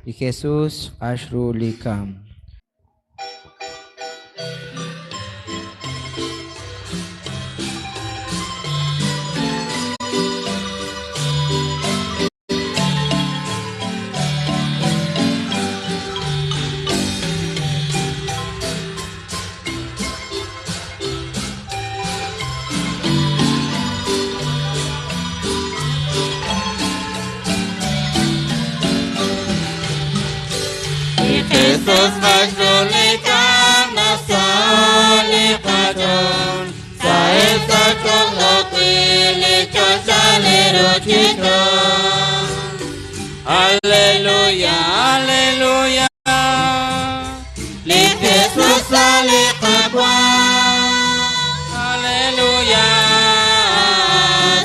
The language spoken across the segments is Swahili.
Di Jesus Ashrulikam. Yesus Ashrulikam nasalikaton Sae sakong lokili chosalero chiton Haleluya, haleluya Li Jesus alikakwa Haleluya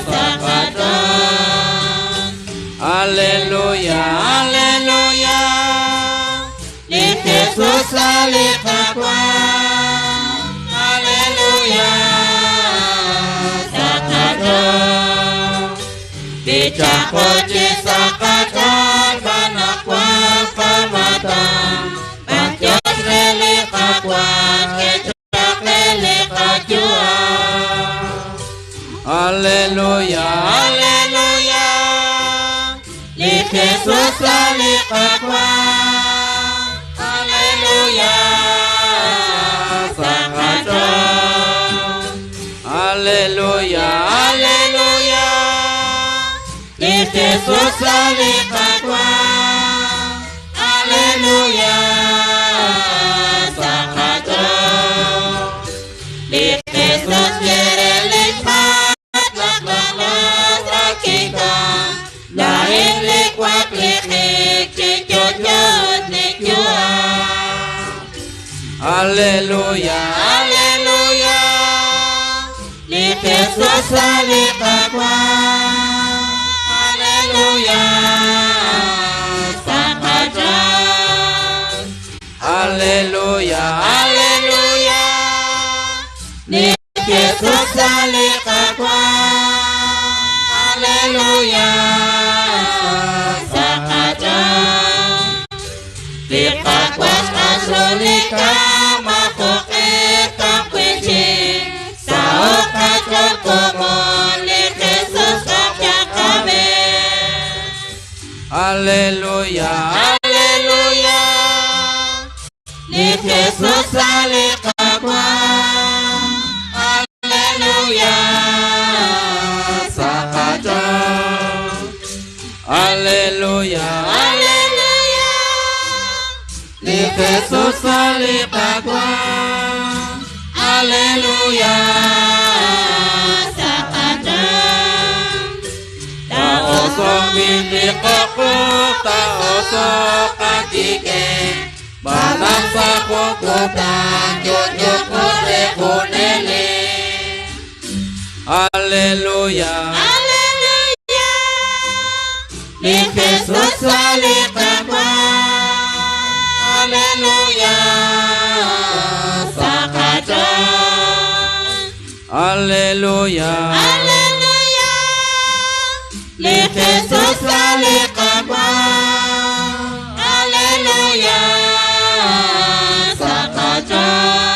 Sakaton Haleluya, haleluya Jesus alikakwa Haleluya Sakaton Dicakoci sakaton Banakwa pamatan Bangkit relikakwa Kecak relikakwa Haleluya, haleluya Li Jesus alikakwa Haleluya, Sakaton. Haleluya, haleluya. Di Jesus alikakwa. Haleluya, Sakaton. Di Jesus jerelikmat laklaklas rakikam. Lain likwak likik cicujut nikjua. Haleluya, haleluya. Li Jesus alikakwa. Haleluya, Sakaton. Haleluya, haleluya. Li Jesus alikakwa. Haleluya, Sakaton. Dipakwas Ashrulikam makuk ekak kucing Saok kacor kumon Li Jesus kakyak kami Haleluya, haleluya Li Jesus alikakwa Haleluya, Sakaton. Haleluya, haleluya Li Jesus alikakwa. Haleluya, Sakaton. Taosong bintik aku, taosong kakike Banang sakukutan, jujuk kure kunele Haleluya, haleluya Li Jesus alikakwa. Haleluya, Sakaton. Haleluya, haleluya Li Jesus alikakwa. Haleluya, Sakaton.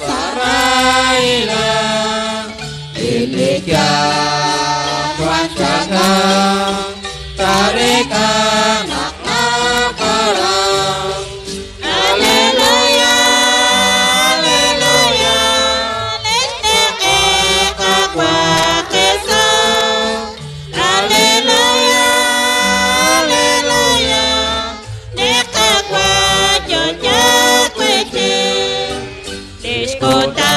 Saraila Ilika Twasaka Tarika Nakna Parang Alleluia Alleluia Lesteke Kakwa Kesa Alleluia Alleluia Nekakwa Jojo Kweche Diskuta